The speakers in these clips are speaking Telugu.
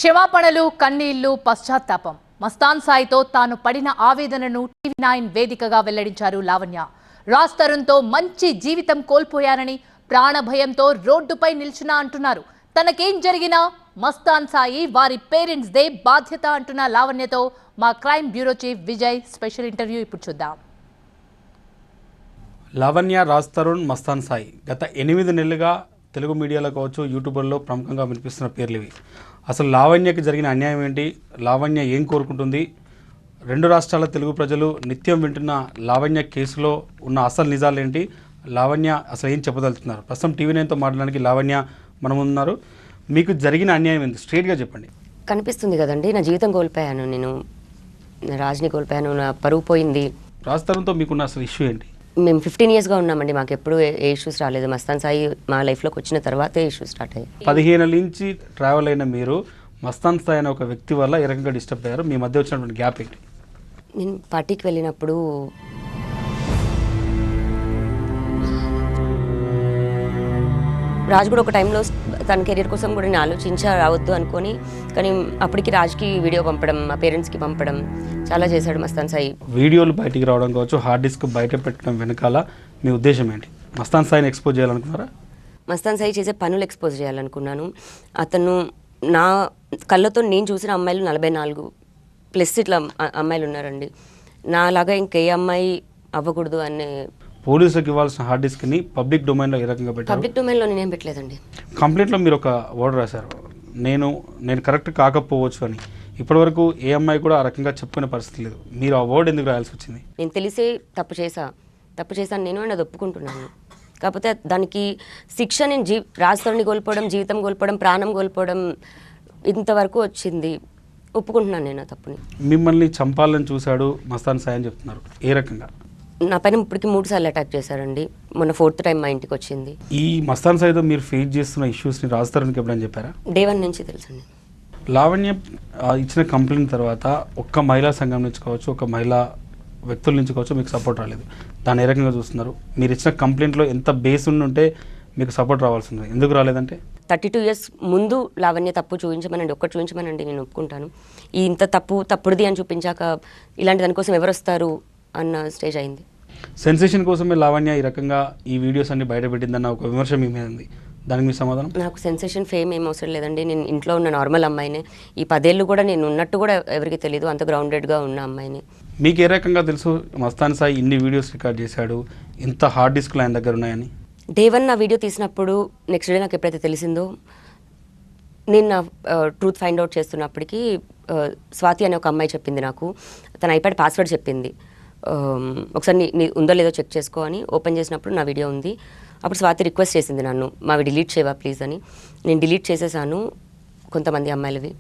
క్షమాపణలు, కన్నీళ్లు, పశ్చాత్తాపం. మస్తాన్ సాయితో తాను పడిన ఆవేదనను టీవీ9 వేదికగా వెల్లడించారు లావణ్య. రాజ్ తరుణ్తో మంచి జీవితం కోల్పోయానని, ప్రాణభయంతో రోడ్డుపై నిల్చున్నా అంటున్నారు. తనకేం జరిగినా మస్తాన్ సాయి వారి పేరెంట్స్ దే బాధ్యత అంటున్న లావణ్యతో మా crime bureau chief Vijay special interview ఇప్పుడు చూద్దాం. లావణ్య, రాజ్ తరుణ్, మస్తాన్ సాయి గత 8 నెలలుగా తెలుగు మీడియాలో కావచ్చు, యూట్యూబర్లో ప్రముఖంగా వినిపిస్తున్న పేర్లు ఇవి. అసలు లావణ్యకి జరిగిన అన్యాయం ఏంటి? లావణ్య ఏం కోరుకుంటుంది? 2 రాష్ట్రాల తెలుగు ప్రజలు నిత్యం వింటున్న లావణ్య కేసులో ఉన్న అసలు నిజాలు ఏంటి? లావణ్య అసలు ఏం చెప్పదలుచున్నారు? ప్రస్తుతం టీవీ9తో మాట్లాడడానికి లావణ్య మనం ఉన్నారు. మీకు జరిగిన అన్యాయం ఏంటి? స్ట్రైట్గా చెప్పండి. కనిపిస్తుంది కదండి, నా జీవితం కోల్పోయాను, నేను రాజ్ని కోల్పోయాను, నా పరువు పోయింది. రాజ్ తరుణ్తో మీకున్న అసలు ఇష్యూ ఏంటి? మేము 15 ఇయర్స్గా ఉన్నామండి, మాకు ఎప్పుడు ఏ ఇష్యూస్ రాలేదు. మస్తాన్ సాయి మా లైఫ్లోకి వచ్చిన తర్వాతే ఇష్యూస్ స్టార్ట్ అయ్యాయి. 15 ఏళ్ళ నుంచి ట్రావెల్ అయిన మీరు మస్తాన్ సాయి అనే ఒక వ్యక్తి వల్ల ఏ రకంగా డిస్టర్బ్ అయ్యారు? మీ మధ్య వచ్చినటువంటి గ్యాప్ ఏంటి? నేను పార్టీకి వెళ్ళినప్పుడు రాజ్ కూడా ఒక టైంలో తన కెరీర్ కోసం కూడా నేను ఆలోచించా రావద్దు అనుకొని, కానీ అప్పటికి రాజ్కి వీడియో పంపడం, మా పేరెంట్స్కి పంపడం చాలా చేశాడు మస్తాన్ సాయి. వీడియోలు బయటికి రావడం కావచ్చు, హార్డ్ డిస్క్ బయట పెట్టడం వెనకాల మీ ఉద్దేశం ఏంటి? మస్తాన్ సాయిని ఎక్స్పోజ్ చేయాలనుకున్నారా? మస్తాన్ సాయి చేసే పనులు ఎక్స్పోజ్ చేయాలనుకున్నాను. అతను నా కళ్ళతో నేను చూసిన అమ్మాయిలు 44+ ఇట్లా అమ్మాయిలు ఉన్నారండి. నాలాగా ఇంకే అమ్మాయి అవ్వకూడదు అనే. పోలీసులకు ఇవ్వాల్సిన హార్డ్ డిస్క్ని పబ్లిక్ డొమైన్లో ఏ రకంగా పెట్టారు? పబ్లిక్ డొమైన్లో నేనేం పెట్టలేదండి. కంప్లైంట్లో మీరు ఒక వర్డ్ రాశారు, నేను కరెక్ట్ కాకపోవచ్చు అని. ఇప్పటివరకు ఏ అమ్మాయి కూడా ఆ రకంగా చెప్పుకునే పరిస్థితి లేదు. మీరు ఆ వర్డ్ ఎందుకు రాయాల్సి వచ్చింది? నేను తెలిసే తప్పు చేశాను నేను, అని అది ఒప్పుకుంటున్నాను. కాకపోతే దానికి శిక్ష నేను రాజ్ తరుణ్ని కోల్పోవడం, జీవితం కోల్పోవడం, ప్రాణం కోల్పోవడం ఇంతవరకు వచ్చింది. ఒప్పుకుంటున్నాను నేను ఆ తప్పుని. మిమ్మల్ని చంపాలని చూశాడు మస్తాన్ సాయి అని చెప్తున్నారు, ఏ రకంగా? నా పైన ఇప్పటికి 3 సార్లు అటాక్ చేశారండి. మొన్న 4th టైం మా ఇంటికి వచ్చింది. ఈ మస్తాన్ సాయితో మీరు ఫేస్ చేస్తున్న ఇష్యూస్ని రాజ్ తరుణ్కి ఎప్పుడని చెప్పారా? డే 1 నుంచి తెలుసండి. లావణ్య ఇచ్చిన కంప్లైంట్ తర్వాత ఒక్క మహిళా సంఘం నుంచి కావచ్చు, ఒక మహిళా వ్యక్తుల నుంచి కావచ్చు మీకు సపోర్ట్ రాలేదు. దాన్ని ఏ రకంగా చూస్తున్నారు? మీరు ఇచ్చిన కంప్లైంట్లో ఎంత బేస్ ఉంటే మీకు సపోర్ట్ రావాల్సి ఉంది, ఎందుకు రాలేదంటే? 32 ఇయర్స్ ముందు లావణ్య తప్పు చూపించమనండి, ఒక్కటి చూపించమనండి, నేను ఒప్పుకుంటాను. ఇంత తప్పుడుది అని చూపించాక ఇలాంటి దానికోసం ఎవరు వస్తారు అన్న స్టేజ్ అయింది. సెన్సేషన్ కోసమే లావణ్య ఈ రకంగా ఈ వీడియోస్ అన్ని బయట పెట్టిందన్న ఒక విమర్శ మీ మీద ఉంది, దానికి మీ సమాధానం? నాకు సెన్సేషన్, ఫేమ్ ఏం అవసరం లేదండి. నేను ఇంట్లో ఉన్న నార్మల్ అమ్మాయినే. ఈ 10 ఏళ్ళు కూడా నేను ఉన్నట్టు కూడా ఎవరికి తెలియదు, అంత గ్రౌండెడ్గా ఉన్న అమ్మాయిని. మీకు ఏ రకంగా తెలుసు మస్తాన్ సాయి ఇన్ని వీడియోస్ రికార్డ్ చేశాడు, ఇంత హార్డ్ డిస్క్లు ఆయన దగ్గర ఉన్నాయని? డే 1 నా వీడియో తీసినప్పుడు నెక్స్ట్ డే నాకు ఎప్పుడైతే తెలిసిందో, నేను నా ట్రూత్ ఫైండ్ అవుట్ చేస్తున్నప్పటికీ స్వాతి అనే ఒక అమ్మాయి చెప్పింది నాకు, తన ఐప్యాడ్ పాస్వర్డ్ చెప్పింది. ఒకసారి నీ ఉందో లేదో చెక్ చేసుకో అని. ఓపెన్ చేసినప్పుడు నా వీడియో ఉంది. అప్పుడు స్వాతి రిక్వెస్ట్ చేసింది నన్ను, మావి డిలీట్ చేయవా ప్లీజ్ అని. నేను డిలీట్ చేసేసాను కొంతమంది అమ్మాయిలవి.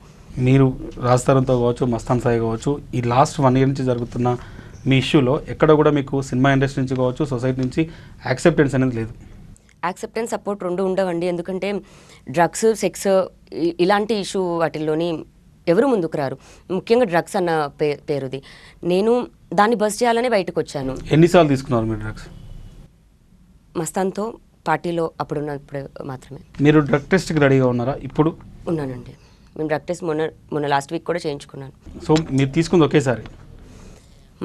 మీరు రాజ్ తరుణ్తో కావచ్చు, మస్తాన్ సాయి కావచ్చు, ఈ లాస్ట్ 1 year నుంచి జరుగుతున్న మీ ఇష్యూలో ఎక్కడ కూడా మీకు సినిమా ఇండస్ట్రీ నుంచి కావచ్చు, సొసైటీ నుంచి యాక్సెప్టెన్స్ అనేది లేదు. యాక్సెప్టెన్స్, సపోర్ట్ 2 ఉండవండి. ఎందుకంటే డ్రగ్స్, సెక్స్ ఇలాంటి ఇష్యూ వాటిల్లోని ఎవరు ముందుకు రారు. ముఖ్యంగా డ్రగ్స్ అన్న పేరుది. నేను దాన్ని బస్ చేయాలనే బయటకు వచ్చాను. ఎన్నిసార్లు తీసుకున్నారు మీరు డ్రగ్స్? మస్తాన్తో పార్టీలో అప్పుడున్నప్పుడు మాత్రమే. మీరు డ్రగ్ టెస్ట్కి రెడీగా ఉన్నారా ఇప్పుడు? ఉన్నానండి. మేము డ్రగ్ టెస్ట్ మొన్న లాస్ట్ వీక్ కూడా చేయించుకున్నాను. సో మీరు తీసుకుంది ఒకేసారి?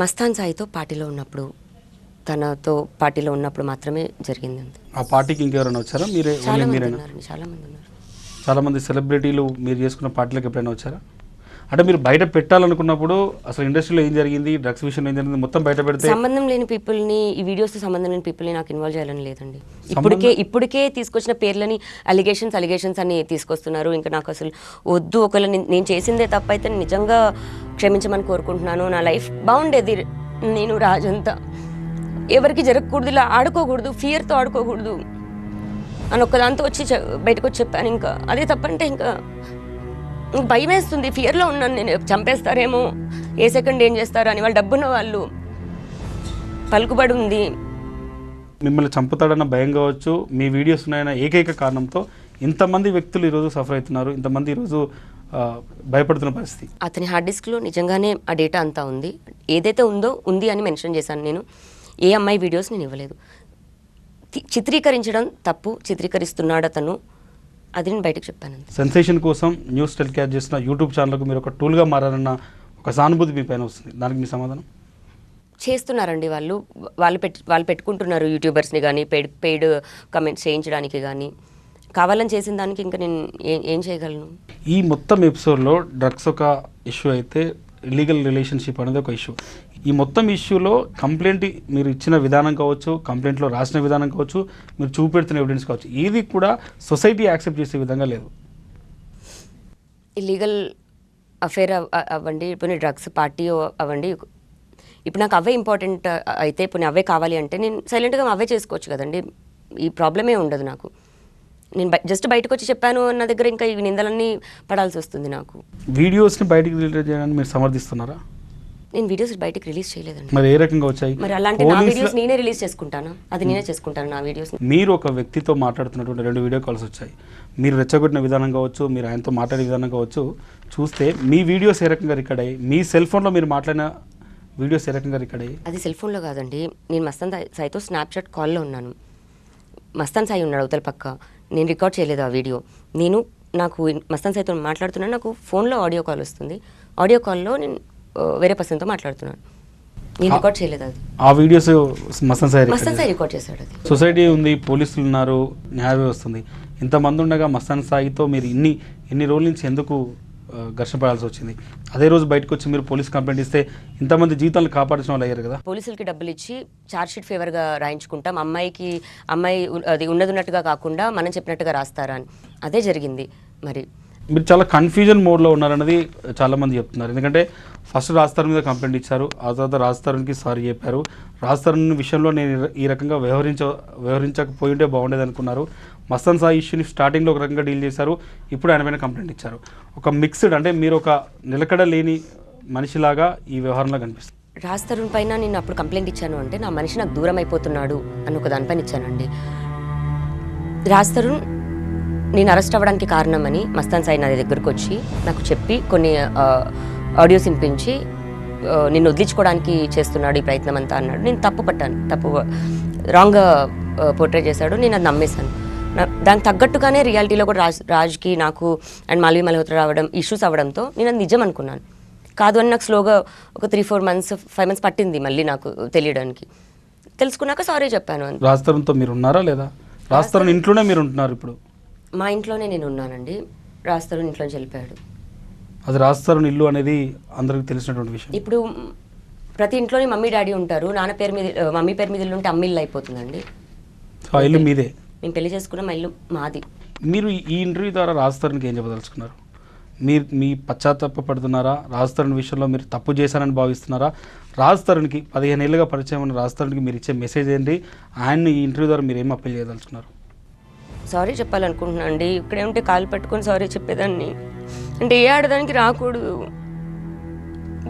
మస్తాన్ సాయితో పార్టీలో ఉన్నప్పుడు, తనతో పార్టీలో ఉన్నప్పుడు మాత్రమే జరిగింది అంతే. ఆ పార్టీకి ఇంకెవరైనా వచ్చారా? చాలా మంది ఉన్నారు. చాలామంది సెలబ్రిటీలు మీరు చేసుకున్న పార్టీలకు ఎప్పుడైనా వచ్చారా? అంటే మీరు బయట పెట్టాలనుకున్నప్పుడు అసలు ఇండస్ట్రీలో ఏం జరిగింది, డ్రగ్స్ విషయంలో ఏం జరిగింది మొత్తం బయట పెడితే? సంబంధం లేని పీపుల్ని, ఈ వీడియోస్తో సంబంధం లేని పీపుల్ని నాకు ఇన్వాల్వ్ చేయాలని లేదండి. ఇప్పటికే తీసుకొచ్చిన పేర్లని అలిగేషన్స్ అని తీసుకొస్తున్నారు. ఇంకా నాకు అసలు వద్దు. ఒకవేళ నేను చేసిందే తప్పైతే నిజంగా క్షమించమని కోరుకుంటున్నాను. నా లైఫ్ బాగుండేది. నేను రాజంతా ఎవరికి జరగకూడదు, ఇలా ఆడుకోకూడదు, ఫియర్తో ఆడుకోకూడదు అని ఒక్కదాంతో వచ్చి బయటకు వచ్చి చెప్పాను. ఇంకా అదే తప్పంటే ఇంకా భయం వేస్తుంది, ఫియర్లో ఉన్నాను. నేను చంపేస్తారేమో, ఏ సెకండ్ ఏం చేస్తారో అని. వాళ్ళు డబ్బున్న వాళ్ళు, పలుకుబడి ఉంది. మిమ్మల్ని చంపుతాడన్న భయం కావచ్చు, మీ వీడియోస్ ఉన్నాయన్న ఏకైక కారణంతో ఇంతమంది వ్యక్తులు ఈరోజు సఫర్ అవుతున్నారు, ఇంతమంది ఈరోజు భయపడుతున్న పరిస్థితి. అతని హార్డ్ డిస్క్లో నిజంగానే ఆ డేటా అంతా ఉంది. ఏదైతే ఉంది అని మెన్షన్ చేశాను నేను. ఏ అమ్మాయి వీడియోస్ నేను ఇవ్వలేదు. చిత్రీకరించడం తప్పు, చిత్రీకరిస్తున్నాడు అతను అది నేను బయటకు చెప్పాను. సెన్సేషన్ కోసం న్యూస్ టెలికాస్ట్ చేసిన యూట్యూబ్ ఛానల్కు మీరు ఒక టూల్గా మారారన్న ఒక సానుభూతి మీ పైన వస్తుంది, దానికి మీ సమాధానం? చేస్తున్నారండి వాళ్ళు పెట్టుకుంటున్నారు యూట్యూబర్స్ని కానీ పెయిడ్ కమెంట్స్ చేయించడానికి కానీ. కావాలని చేసిన దానికి ఇంకా నేను ఏం చేయగలను? ఈ మొత్తం ఎపిసోడ్లో డ్రగ్స్ ఒక ఇష్యూ అయితే ఇల్లీగల్ రిలేషన్షిప్ అనేది ఒక ఇష్యూ. ఈ మొత్తం ఇష్యూలో కంప్లైంట్ మీరు ఇచ్చిన విధానం కావచ్చు, కంప్లైంట్లో రాసిన విధానం కావచ్చు, మీరు చూపెడుతున్న ఎవిడెన్స్ కావచ్చు, ఇది కూడా సొసైటీ యాక్సెప్ట్ చేసే విధంగా లేదు. ఇల్లీగల్ అఫేర్ అవ్వండి, ఇప్పుడు డ్రగ్స్ పార్టీ అవ్వండి, ఇప్పుడు నాకు అవే ఇంపార్టెంట్ అయితే ఇప్పుడు అవే కావాలి అంటే నేను సైలెంట్గా అవే చేసుకోవచ్చు కదండి. ఈ ప్రాబ్లమే ఉండదు నాకు. నేను జస్ట్ బయటకు వచ్చి చెప్పాను అన్న దగ్గర ఇంకా ఈ నిందలన్నీ పడాల్సి వస్తుంది నాకు. వీడియోస్ని బయటికి రిలీజ్ చేయడానికి మీరు సమర్థిస్తున్నారా? నేను వీడియోస్ బయటకు రిలీజ్ చేయలేదండి. మరి ఏ రకంగా వచ్చాయి? మరి అలాంటి నా వీడియోస్ నేనే రిలీజ్ చేసుకుంటాను, అది నేనే చేసుకుంటాను నా వీడియోస్. మీరు ఒక వ్యక్తితో మాట్లాడుతున్నటువంటి 2 వీడియో కాల్స్ వచ్చాయి. మీరు రెచ్చగొట్టిన విధానం కావచ్చు, మీరు ఆయనతో మాట్లాడే విధానం కావచ్చు, చూస్తే మీ వీడియోస్ ఏ రకంగా రికార్డ్ అయ్యి, మీ సెల్ ఫోన్లో మీరు మాట్లాడిన వీడియోస్ ఏ రకంగా రికార్డ్ అయ్యి? అది సెల్ ఫోన్లో కాదండి, నేను మస్తాన్ సాయితో స్నాప్చాట్ కాల్లో ఉన్నాను. మస్తాన్ సాయి ఉన్నాడు అవతల పక్క, నేను రికార్డ్ చేయలేదు ఆ వీడియో. నాకు మస్తాన్ సాయితో మాట్లాడుతున్నాను, నాకు ఫోన్లో ఆడియో కాల్ వస్తుంది. ఆడియో కాల్లో నేను వేరే పర్సన్తో మాట్లాడుతున్నాను, నేను రికార్డ్ చేయలేదు. అది ఆ వీడియోస్ మస్తాన్ సాయి రికార్డ్ చేశాడు. అది సొసైటీ ఉంది, పోలీసులు ఉన్నారు, న్యాయ వ్యవస్థ ఉంది, ఇంతమంది ఉండగా మస్తాన్ సాయితో మీరు ఇన్ని రోజుల నుంచి ఎందుకు ఘర్షణ పడాల్సి వచ్చింది? అదే రోజు బయటకు వచ్చి మీరు పోలీస్ కంప్లైంట్ ఇస్తే ఇంతమంది జీవితాలను కాపాడించిన వాళ్ళు అయ్యారు కదా. పోలీసులకి డబ్బులు ఇచ్చి ఛార్జ్షీట్ ఫేవర్గా రాయించుకుంటాం, అమ్మాయి అది ఉన్నట్టుగా కాకుండా మనం చెప్పినట్టుగా రాస్తారా అని. అదే జరిగింది. మరి మీరు చాలా కన్ఫ్యూజన్ మోడ్లో ఉన్నారన్నది చాలామంది చెప్తున్నారు. ఎందుకంటే ఫస్ట్ రాజ్ మీద కంప్లైంట్ ఇచ్చారు, ఆ తర్వాత రాజ్ సారీ చెప్పారు. రాజ్ విషయంలో నేను ఈ రకంగా వ్యవహరించకపోయి ఉంటే బాగుండేది అనుకున్నారు. మస్తాన్ సాయి ఇష్యూని స్టార్టింగ్లో ఒక రకంగా డీల్ చేశారు, ఇప్పుడు ఆయన పైన కంప్లైంట్ ఇచ్చారు. ఒక మిక్స్డ్, అంటే మీరు ఒక నిలకడ లేని మనిషిలాగా ఈ వ్యవహారంలో కనిపిస్తుంది. రాజ్ తరుణ్ పైన నేను అప్పుడు కంప్లైంట్ ఇచ్చాను అంటే నా మనిషి నాకు దూరం అయిపోతున్నాడు అని ఒక దానిపైన ఇచ్చానండి. రాజ్ తరుణ్ నేను అరెస్ట్ అవ్వడానికి కారణమని మస్తాన్ సాయి నా దగ్గరకు వచ్చి నాకు చెప్పి కొన్ని ఆడియోస్ వినిపించి నిన్ను వదిలించుకోవడానికి చేస్తున్నాడు ఈ ప్రయత్నం అంతా అన్నాడు. నేను తప్పు రాంగ్ పోర్ట్రే చేశాడు, నేను అది నమ్మేశాను. దానికి తగ్గట్టుగానే రియాలిటీలో కూడా రాజ్కి నాకు అండ్ మాల్వి మల్హోత్రా రావడం ఇష్యూస్ అవ్వడంతో నేను అది నిజం అనుకున్నాను. కాదు అని నాకు స్లోగా ఒక 3-4 months 5 months పట్టింది మళ్ళీ నాకు తెలియడానికి. తెలుసుకున్నాక సారీ చెప్పాను. రాజ్ తరుణ్తో మీరు ఉన్నారా లేదా? రాజ్ తరుణ్ ఇంట్లోనే మీరు ఉంటున్నారు ఇప్పుడు? మా ఇంట్లోనే నేను ఉన్నానండి, రాజ్ తరుణ్ ఇంట్లోంచి వెళ్ళిపోయాడు. అది రాజ్ తరుణ్ ఇల్లు అనేది అందరికి తెలిసినటువంటి విషయం. ఇప్పుడు ప్రతి ఇంట్లోనే మమ్మీ డాడీ ఉంటారు, మమ్మీ పేరు మీద ఇల్లు ఉంటే అమ్మ ఇల్లు అయిపోతుందండి. ఆ ఇల్లు మీదే? మేము పెళ్లి చేసుకున్న మా ఇల్లు మాది. మీరు ఈ ఇంటర్వ్యూ ద్వారా రాజ్ తరుణ్కి ఏం చెప్పదలుచుకున్నారు? మీ పశ్చాత్తాపడుతున్నారా? రాజ్ తరుణ్ విషయంలో మీరు తప్పు చేశారని భావిస్తున్నారా? రాజ్ తరుణ్కి 15 ఏళ్ళుగా పరిచయం ఉన్న రాజ్ తరుణ్కి మీరు ఇచ్చే మెసేజ్ ఏంటి? ఆయన్ని ఈ ఇంటర్వ్యూ ద్వారా మీరు ఏం అప్పీల్ చేయదలుచుకున్నారు? సారీ చెప్పాలనుకుంటున్నాను అండి. ఇక్కడే ఉంటే కాలు పట్టుకొని సారీ చెప్పేదాన్ని. అంటే ఏ ఆడదానికి రాకూడదు,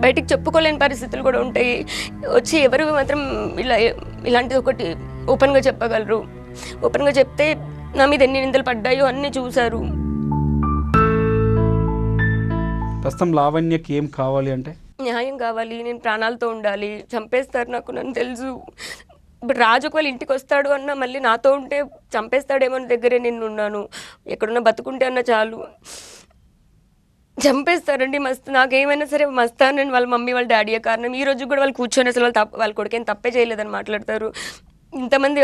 బయటికి చెప్పుకోలేని పరిస్థితులు కూడా ఉంటాయి. వచ్చి ఎవరు మాత్రం ఇలాంటిది ఒకటి ఓపెన్గా చెప్పగలరు. ఓపెన్గా చెప్తే నా మీద ఎన్ని నిందలు పడ్డాయో అన్నీ చూశారు. ప్రస్తుతం లావణ్యకి ఏం కావాలి అంటే? న్యాయం కావాలి, నేను ప్రాణాలతో ఉండాలి. చంపేస్తారు నన్ను తెలుసు. ఇప్పుడు రాజు ఒకవేళ ఇంటికి వస్తాడు అన్న మళ్ళీ నాతో ఉంటే చంపేస్తాడేమో దగ్గరే నేను ఉన్నాను. ఎక్కడున్నా బతుకుంటే అన్న చాలు, చంపేస్తారండి. నాకేమైనా సరే మస్తానని వాళ్ళ మమ్మీ వాళ్ళ డాడీయే కారణం. ఈ రోజు కూడా వాళ్ళు కూర్చొని అసలు వాళ్ళ కొడుకేం తప్పే చేయలేదని మాట్లాడతారు. ఇంతమంది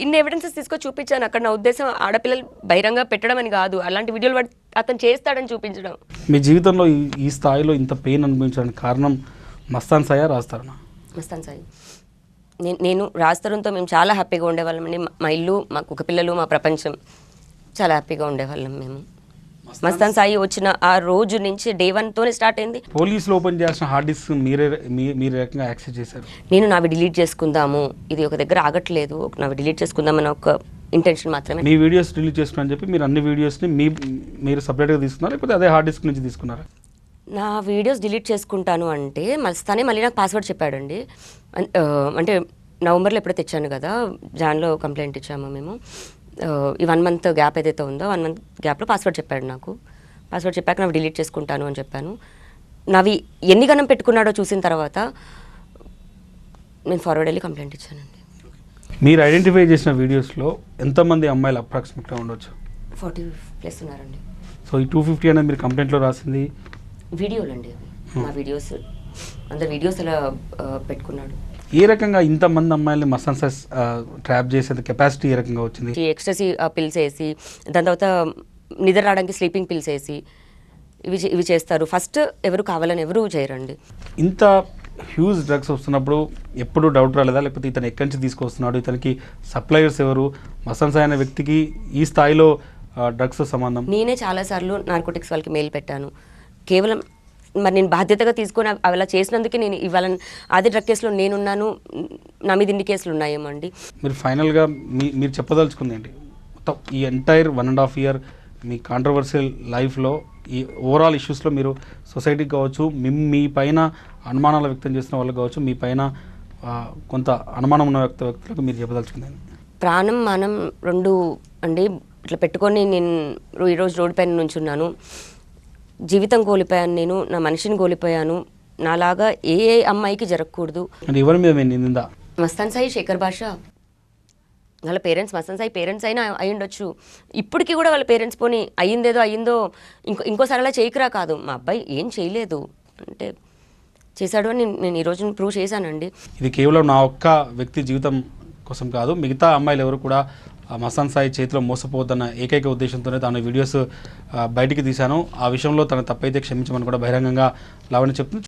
ఇన్ని ఎవిడెన్సెస్ తీసుకొని చూపించాను అక్కడ. నా ఉద్దేశం ఆడపిల్లలు బహిరంగ పెట్టడం అని కాదు, అలాంటి వీడియోలు అతను చేస్తాడని చూపించడం. మీ జీవితంలో ఈ స్థాయిలో ఇంత పెయిన్ అనుభవించడానికి కారణం మస్తాన్ సాయా, రాజ్ తరుణా? మస్తాన్ సాయి. నేను రాజ్ తరుణ్తో మేము చాలా హ్యాపీగా ఉండేవాళ్ళం. మా ఇల్లు, మా కుక్క పిల్లలు, మా ప్రపంచం, చాలా హ్యాపీగా ఉండేవాళ్ళం మేము. మస్తాన్ సాయి వచ్చిన ఆ రోజు నుంచి డే 1తోనే స్టార్ట్ అయింది. పోలీసులు ఓపెన్ చేసిన హార్డ్ డిస్క్ మీరు రకంగా యాక్సెస్ చేశారు. నేను నావి డిలీట్ చేసుకుందాము, ఇది ఒక దగ్గర ఆగట్లేదు, నావి డిలీట్ చేసుకుందామని ఒక ఇంటెన్షన్ మాత్రమే. మీ వీడియోస్ డిలీట్ చేసుకుని చెప్పి మీరు అన్ని వీడియోస్ని మీరు సపరేట్గా తీసుకున్నారా, లేకపోతే అదే హార్డ్ డిస్క్ నుంచి తీసుకున్నారా? నా వీడియోస్ డిలీట్ చేసుకుంటాను అంటే తనే మళ్ళీ నాకు పాస్వర్డ్ చెప్పాడండి. అంటే నవంబర్లో ఎప్పుడో తెచ్చాను కదా, జాన్లో కంప్లైంట్ ఇచ్చాము మేము. ఈ 1 month గ్యాప్ ఏదైతే ఉందో 1 month గ్యాప్లో పాస్వర్డ్ చెప్పాడు నాకు. పాస్వర్డ్ చెప్పాక నావి డిలీట్ చేసుకుంటాను అని చెప్పాను. నావి ఎన్ని గణం పెట్టుకున్నాడో చూసిన తర్వాత నేను ఫార్వర్డ్ వెళ్ళి కంప్లైంట్ ఇచ్చానండి. మీరు ఐడెంటిఫై చేసిన వీడియోస్లో ఎంతమంది అమ్మాయిలు అప్రాక్సిమేట్గా ఉండొచ్చు? 40+ ఉన్నారండి. సో ఈ 250 అనేది మీరు కంప్లైంట్లో రాసింది వీడియోలు అండి అవి, మా వీడియోస్, అందరు వీడియోస్ అలా పెట్టుకున్నాడు. ఏ రకంగా ఇంతమంది అమ్మాయిల్ని మస్తాన్ సాయి ట్రాప్ చేసేంత కెపాసిటీ ఏ రకంగా వచ్చింది? ఎక్స్ట్రసీ పిల్స్ వేసి, దాని తర్వాత నిద్ర రావడానికి స్లీపింగ్ పిల్స్ వేసి ఇవి చేస్తారు. ఫస్ట్ ఎవరు కావాలని ఎవరు చేయరండి. ఇంత హ్యూజ్ డ్రగ్స్ వస్తున్నప్పుడు ఎప్పుడు డౌట్ రాలేదా, లేకపోతే ఇతను ఎక్కడి నుంచి తీసుకొస్తున్నాడు, ఇతనికి సప్లయర్స్ ఎవరు, మస్తాన్ సాయి అనే వ్యక్తికి ఈ స్థాయిలో డ్రగ్స్ సంబంధం? నేనే చాలాసార్లు నార్కోటిక్స్ వాళ్ళకి మెయిల్ పెట్టాను. కేవలం మరి నేను బాధ్యతగా తీసుకొని అలా చేసినందుకే నేను ఇవాళ అదే డ్రగ్ కేసులో నేనున్నాను. నా మీద ఇన్ని కేసులు ఉన్నాయేమో అండి. మీరు ఫైనల్గా మీరు చెప్పదలుచుకుంది ఏంటి? మొత్తం ఈ ఎంటైర్ 1.5 year మీ కాంట్రవర్షియల్ లైఫ్లో ఈ ఓవరాల్ ఇష్యూస్లో మీరు సొసైటీకి కావచ్చు, మీ పైన అనుమానాలు వ్యక్తం చేసిన వాళ్ళకి కావచ్చు, మీ పైన కొంత అనుమానం ఉన్న వ్యక్తులకు మీరు చెప్పదలుచుకుంది? ప్రాణం మానం రెండు అండి ఇట్లా పెట్టుకొని నేను ఈరోజు రోడ్డు పైన నుంచున్నాను. జీవితం కోల్పోయాను, నేను నా మనిషిని కోల్పోయాను. నాలాగా ఏ అమ్మాయికి జరగకూడదు. అంటే ఎవరి మీద నిందా? మస్తాన్ సాయి, శేఖర్ భాష వాళ్ళ పేరెంట్స్, మస్తాన్ సాయి పేరెంట్స్ అయినా అయి ఉండొచ్చు. ఇప్పటికీ కూడా వాళ్ళ పేరెంట్స్ పోనీ అయ్యిందో ఇంకోసారి అలా చేయకురా కాదు, మా అబ్బాయి ఏం చేయలేదు అంటే చేశాడు అని నేను ఈరోజు ప్రూవ్ చేశానండి. ఇది కేవలం నా ఒక్క వ్యక్తి జీవితం కోసం కాదు, మిగతా అమ్మాయిలు ఎవరు కూడా మస్తాన్ సాయి చేతిలో మోసపోవద్దన్న ఏకైక ఉద్దేశంతోనే తాను వీడియోస్ బయటికి తీశాను. ఆ విషయంలో తన తప్పైతే క్షమించమని కూడా బహిరంగంగా లావణ్య చెప్తుంది.